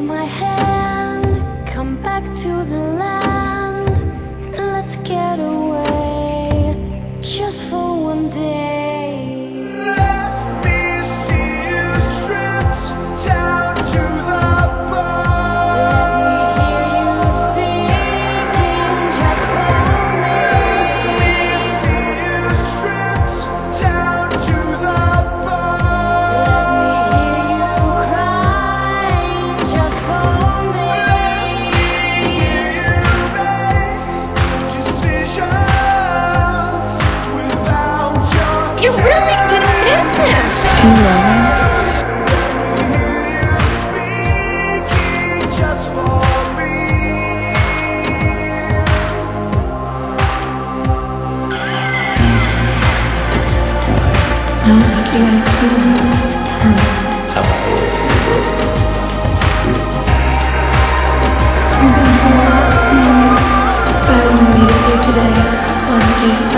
my hand, come back to the land. Let's get away, just for one day. Let me see you stripped down to the bone. Let me hear you speaking just for me. Let me see you stripped down to the bone. Let me hear you crying just for me. Let me hear you make decisions without your You really didn't miss him. You love him? hear you speaking just for me. I don't think you guys just live in love. How about voice and Brooke? Beautiful. You've been a lot, but I want to meet with you today. Love you.